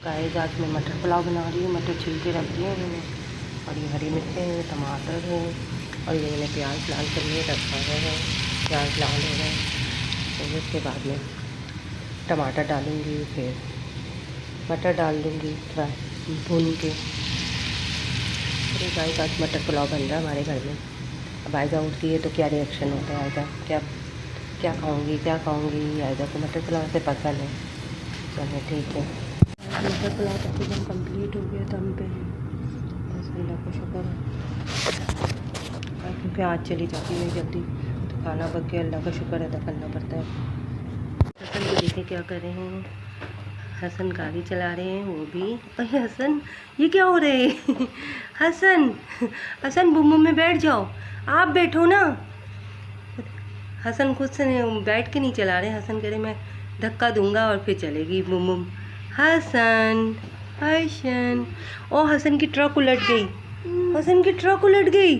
Guys आज मैं मटर पुलाव बना रही हूँ। मटर छील के रख दिए मैंने और ये हरी मिर्चें हैं, टमाटर है और ये मैंने प्याज लाल के लिए रखा हुआ है। प्याज लाल हो गए तो उसके बाद में टमाटर डालूँगी, फिर मटर डाल दूँगी फ्राई भून के। अरे गाइस आज मटर पुलाव बन रहा है हमारे घर में। अब आयजा उठती है तो क्या रिएक्शन होता है, आयजा क्या क्या खाऊँगी। आयजा को मटर पुलाव से पसंद है। चलो ठीक है, मटर पुलाव तकरीबन कंप्लीट हो गया, दम पे है। बस अल्लाह का शुक्र है क्योंकि आज चली जाती है जल्दी तो खाना पक गया। अल्लाह का शुक्र अदा करना पड़ता है। हसन को देखे क्या कर रहे हैं, हसन गाड़ी चला रहे हैं वो भी। अरे हसन ये क्या हो रहे है हसन हसन बुम में बैठ जाओ, आप बैठो ना। हसन खुद से बैठ के नहीं चला रहे। हसन कह रहे मैं धक्का दूंगा और फिर चलेगी बुम बुम। हसन हसन ओ हसन की ट्रक उलट गई, हसन की ट्रक उलट गई।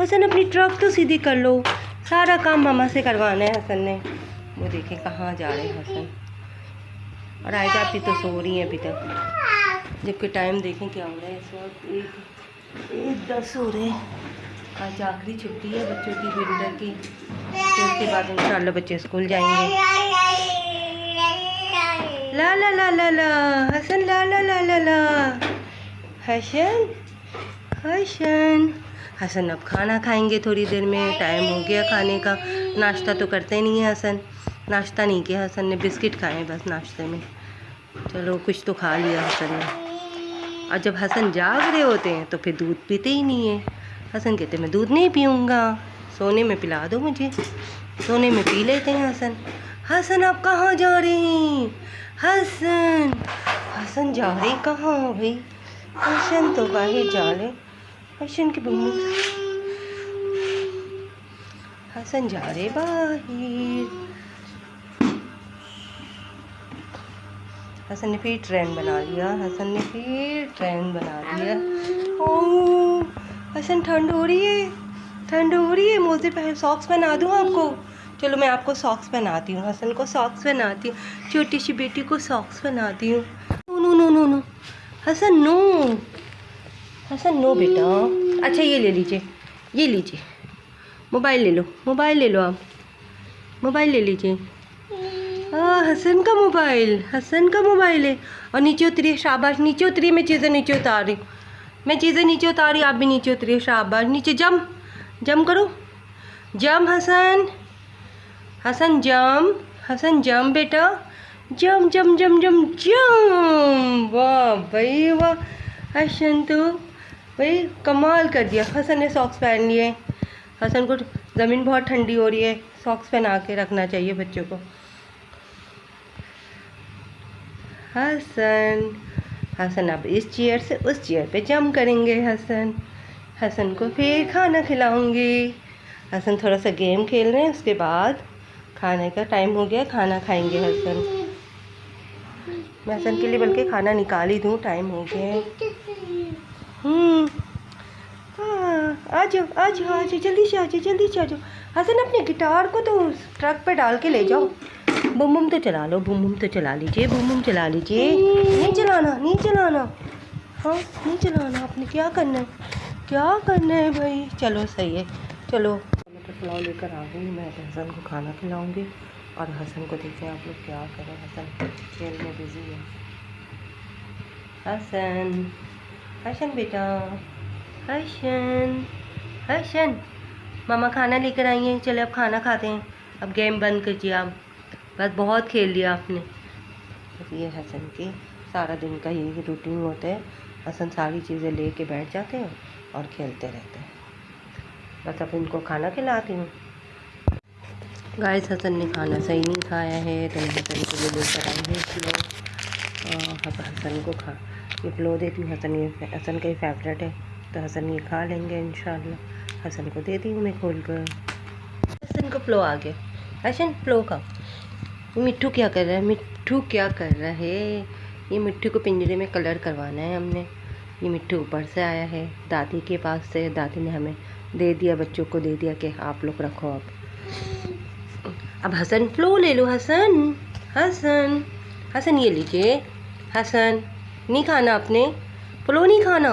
हसन अपनी ट्रक तो सीधी कर लो, सारा काम मामा से करवाना है हसन ने। वो देखे कहाँ जा रहे हैं हसन। और आयजा अभी तो सो रही हैं अभी तक, जबकि टाइम देखें क्या हो रहा है इस वक्त 1:10 हो रहे हैं। आज आखिरी छुट्टी है बच्चों की विंटर की, फिर उसके बाद इंशाल्लाह बच्चे स्कूल जाएंगे। ला ला ला ला ला हसन ला ला ला ला ला हसन हसन हसन अब खाना खाएंगे थोड़ी देर में। टाइम हो गया खाने का। नाश्ता तो करते नहीं है हसन, नाश्ता नहीं किया हसन ने, बिस्किट खाए बस नाश्ते में। चलो कुछ तो खा लिया हसन ने। और जब हसन जाग रहे होते हैं तो फिर दूध पीते ही नहीं है। हसन कहते मैं दूध नहीं पीऊँगा, सोने में पिला दो मुझे। सोने में पी लेते हैं हसन। हसन आप कहाँ जा रहे हैं हसन? हसन जा रहे कहाँ हो भाई? हसन तो बाहर जा रहे। हसन की बम्मू हसन जा रहे बाहर। हसन ने फिर ट्रेन बना लिया, हसन ने फिर ट्रेन बना लिया। ओह हसन ठंड हो रही है, ठंड हो रही है। मोजे पहन, सॉक्स पहना दूँ आपको? चलो मैं आपको सॉक्स पहनाती हूँ, हसन को सॉक्स पहनाती हूँ, छोटी सी बेटी को सॉक्स पहनाती हूँ। No no no no Hasan no, Hasan no बेटा। अच्छा ये ले लीजिए, ये लीजिए, मोबाइल ले लो, मोबाइल ले लो, आप मोबाइल ले लीजिए। हसन का मोबाइल, हसन का मोबाइल है। और नीचे उतरिए, शाबाश नीचे उतरिए। मैं चीज़ें नीचे उतार रही हूँ, मैं चीज़ें नीचे उतार रही, आप भी नीचे उतरिए। शाबाश नीचे जम जम करो, जम हसन, हसन जम, हसन जम बेटा, जम जम जम जम जम। वाह भाई वाह, हसन तो भाई कमाल कर दिया। हसन ने सॉक्स पहन लिए। हसन को ज़मीन बहुत ठंडी हो रही है, सॉक्स पहना के रखना चाहिए बच्चों को। हसन हसन अब इस चेयर से उस चेयर पे जम करेंगे हसन। हसन को फिर खाना खिलाऊंगी। हसन थोड़ा सा गेम खेल रहे हैं, उसके बाद खाने का टाइम हो गया, खाना खाएंगे हसन। मैं हसन के लिए बल्कि खाना निकाल ही दूँ, टाइम हो गया है। आ जाओ आ जाओ आ जाओ, जल्दी से आ जाओ, जल्दी से आ जाओ। हसन अपने गिटार को तो ट्रक पे डाल के ले जाओ। बुम बुम तो चला लो, बुम बुम तो चला लीजिए, बुम बुम चला लीजिए। नहीं चलाना, नहीं चलाना, हाँ नहीं चलाना। आपने क्या करना है, क्या करना है भाई? चलो सही है, चलो मटर पुलाव लेकर आ गई मैं। हसन को खाना खिलाऊंगी और हसन को देखते आप लोग क्या करें। हसन खेल में बिजी है। हसन हसन बेटा, हसन हसन मामा खाना लेकर आई हैं, चले अब खाना खाते हैं। अब गेम बंद कीजिए आप, बस बहुत खेल लिया आपने। ये हसन की सारा दिन का यही रूटीन होता है। हसन सारी चीज़ें लेके बैठ जाते हैं और खेलते रहते हैं। बस अब इनको खाना खिलाती हूँ। गाइस हसन ने खाना सही नहीं खाया है तो मैं हसन के लिए लेकर आई हूँ फ्लो। अब हसन को ये फ्लो देती हूँ। हसन का ही फेवरेट है तो हसन ये खा लेंगे इंशाल्लाह। हसन को देती हूँ मैं खोल कर। हसन को फ्लो आ गया। हसन फ्लो का मिट्ठू क्या कर रहा है, मिट्ठू क्या कर रहा है? ये मिट्ठू को पिंजरे में कलर करवाना है हमने। ये मिट्ठू ऊपर से आया है दादी के पास से, दादी ने हमें दे दिया, बच्चों को दे दिया कि आप लोग रखो। अब हसन फ्लो ले लो। हसन हसन हसन ये लीजिए, हसन नहीं खाना आपने, पुलाव नहीं खाना।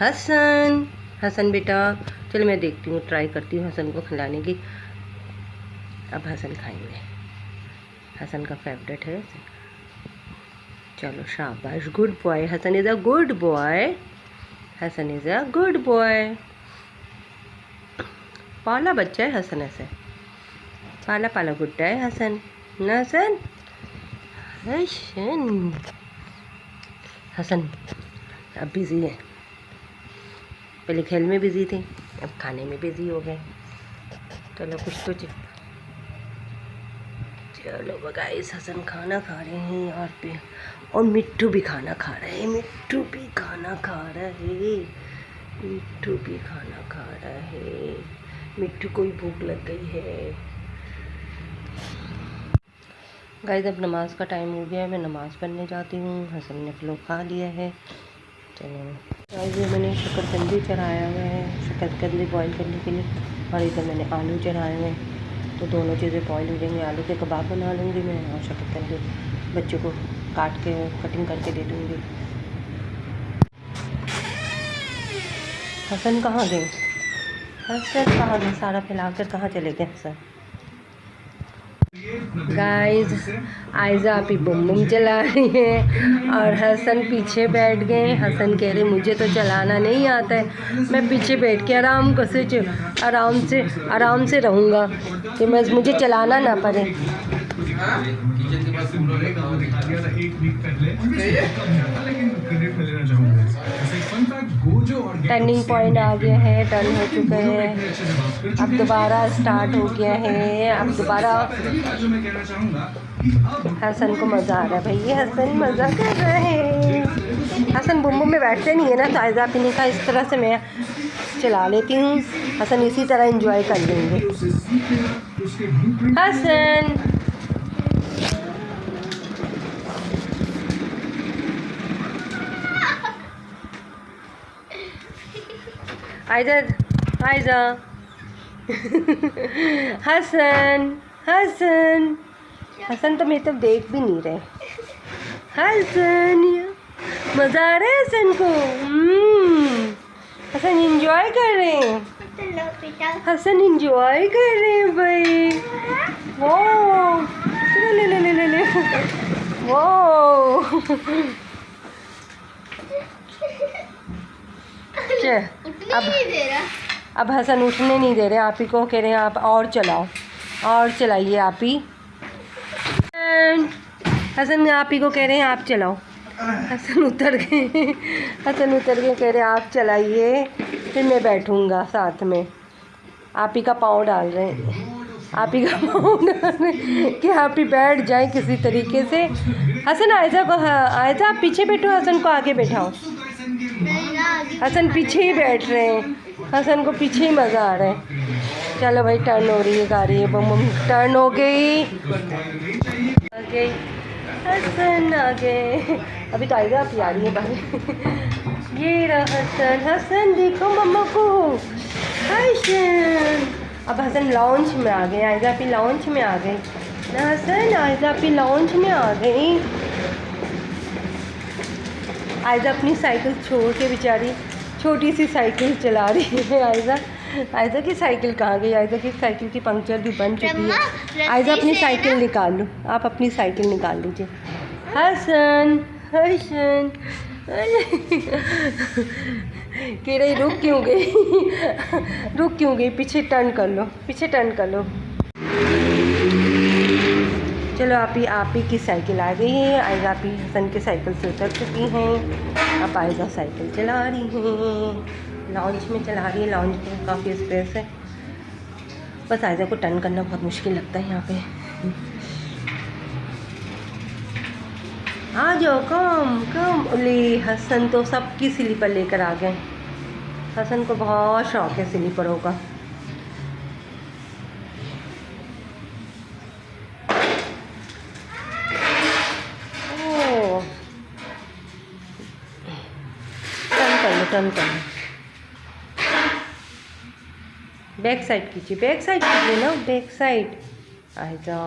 हसन, हसन बेटा, चलो मैं देखती हूँ, ट्राई करती हूँ हसन को खिलाने की। अब हसन खाएंगे, हसन का फेवरेट है। चलो शाबाश, good boy, Hasan is a good boy, Hasan is a good boy. पाला बच्चा है हसन, ऐसे पाला पाला गुड्डा है हसन ना। हसन, हसन, हसन अब बिज़ी है, पहले खेल में बिज़ी थे, अब खाने में बिज़ी हो गए। चलो कुछ तो चलो गाइस, हसन खाना खा रहे हैं यहाँ पे, और मिट्टू भी खाना खा रहा है, मिट्टू भी खाना खा रहा है, मिट्टू भी खाना खा रहा है, मिट्टू को भी भूख लग गई है। गाइस अब नमाज का टाइम हो गया है, मैं नमाज़ पढ़ने जाती हूँ। हसन ने फ्लो खा लिया है। चलो गाइस, ये मैंने शकरकंदी चढ़ाया हुआ है, शकरकंदी बॉईल करने के लिए, और इधर मैंने आलू चढ़ाए हुए हैं। तो दोनों चीज़ें बॉईल हो जाएंगी, आलू के कबाब बना लूँगी मैं, और शकरकंदी बच्चों को काट के कटिंग करके दे दूँगी। हसन कहाँ गए, हसन कहाँ गए, सारा फैलाकर कहाँ चले गए हसन। गाइस आयजा अभी बुम बुम चला रही है और हसन पीछे बैठ गए। हसन कह रहे मुझे तो चलाना नहीं आता है, मैं पीछे बैठ के आराम से रहूँगा कि मुझे चलाना ना पड़े। टर्निंग पॉइंट आ गया है, टर्न हो चुका है, अब दोबारा स्टार्ट हो गया है। अब दोबारा हसन को मज़ा आ रहा है भाई, हसन मज़ा कर रहा है। हसन बुम बुम में बैठते नहीं है ना, तो आयजा पीने का इस तरह से मैं चला लेती हूँ, हसन इसी तरह एंजॉय कर लेंगे। हसन आयजा, आयजा हसन, हसन, हसन तो मेरे तो देख भी नहीं रहे। हसन मज़ा आ रहा है हसन को, हसन एंजॉय कर रहे हैं, हसन एंजॉय कर रहे हैं भाई। वो ले ले ले ले ले वो अब हसन उठने नहीं दे रहे, आप ही को कह रहे हैं आप और चलाओ, और चलाइए आप ही। हसन आप ही को कह रहे हैं आप चलाओ। हसन उतर गए, हसन उतर गए, कह रहे हैं आप चलाइए, फिर मैं बैठूंगा साथ में। आप ही का पाँव डाल रहे हैं, आप ही का पाँव डाल रहे हैं कि आप ही बैठ जाए किसी तरीके से। हसन आयजा को, आयजा आप पीछे बैठो, हसन को आगे बैठाओ। हसन पीछे ही बैठ रहे हैं, हसन को पीछे ही मज़ा आ रहा है। चलो भाई टर्न हो रही है गाड़ी, बम बम टर्न हो गई, आ गई, हसन आ गए। अभी तो आएगा, आप आ रही है बाहर। ये रहा हसन, हसन देखो मम्मा को, हसन। अब हसन लॉन्च में आ गए, आयजा भी लॉन्च में आ गई ना हसन, आयजा भी लॉन्च में आ गई। आयजा अपनी साइकिल छोड़ के बेचारी छोटी सी साइकिल चला रही है। आयजा, आयजा की साइकिल कहाँ गई, आयजा की साइकिल की पंक्चर भी बन चुकी है। आयजा अपनी साइकिल निकाल लो, आप अपनी साइकिल निकाल लीजिए। हसन, हसन कह रही रुक क्यों गई, रुक क्यों गई, पीछे टर्न कर लो, पीछे टर्न कर लो। चलो आप ही की साइकिल आ गई है। आयजा आप ही हसन की साइकिल से उतर चुकी हैं। अब आयजा साइकिल चला रही हैं, लॉन्च में चला रही है, लॉन्च में काफ़ी स्पेस है। बस आयजा को टर्न करना बहुत मुश्किल लगता है यहाँ पे। आ जाओ, कम कम। ले हसन तो सबकी स्लीपर लेकर आ गए, हसन को बहुत शौक है स्लीपरों का। टर्न कर लो, बैक साइड कीजिए, बैक साइड कीजिए ना, बैक साइड। आयजा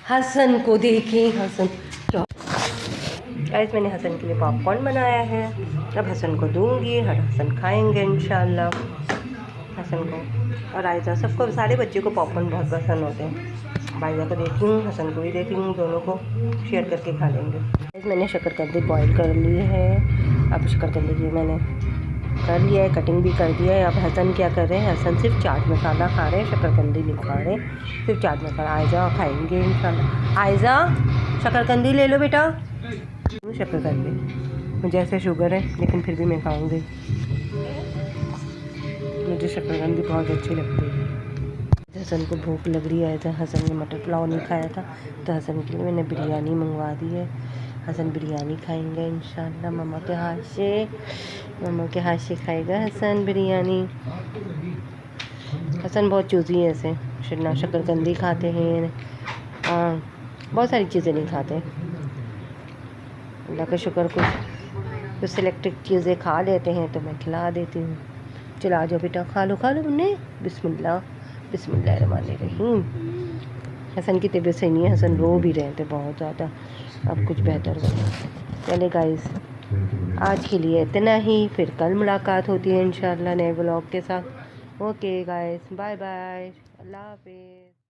हसन को देखें, हसन गाइस मैंने हसन के लिए पॉपकॉर्न बनाया है, अब हसन को दूंगी और हसन खाएंगे इंशाल्लाह। हसन को और आयजा, सबको, सारे बच्चे को पॉपकॉर्न बहुत पसंद होते हैं। भाईजा को देखी हूँ, हसन को भी देखी हूँ, दोनों को शेयर करके खा लेंगे। मैंने शकरकंदी बॉईल कर ली है। अब शकरकंदी की मैंने कर लिया है, कटिंग भी कर दिया है। अब हसन क्या कर रहे हैं, हसन सिर्फ चाट मसाला खा रहे हैं, शकरकंदी नहीं खा रहे, सिर्फ चाट मसाला। आयजा खाएंगे इंशाल्लाह। आयजा शकरकंदी ले लो बेटा। शकरकंदी मुझे ऐसे शुगर है लेकिन फिर भी मैं खाऊंगी, मुझे शकरकंदी बहुत अच्छी लगती है। हसन को भूख लग रही है, तो हसन ने मटर पुलाव नहीं खाया था तो हसन के लिए मैंने बिरयानी मंगवा दी है। हसन बिरयानी खाएंगे इंशाल्लाह, मम्मा के हाथ से खाएगा हसन बिरयानी। हसन बहुत चूज़ी है, ऐसे ना शकरकंदी खाते हैं और बहुत सारी चीज़ें नहीं खाते। अल्लाह का शुक्र, कुछ सिलेक्टेड चीज़ें खा लेते हैं तो मैं खिला देती हूँ। चलो आ जाओ बेटा, खा लो मुन्ने। बिस्मिल्लाहिर्रहमानिर्रहीम। हसन की तबीयत सही नहीं है, हसन रो भी रहे थे बहुत ज़्यादा, अब कुछ बेहतर हुआ। चले गाइस, आज के लिए इतना ही, फिर कल मुलाकात होती है इंशाल्लाह नए व्लॉग के साथ। ओके गाइस, बाय बाय, अल्लाह हाफिज़।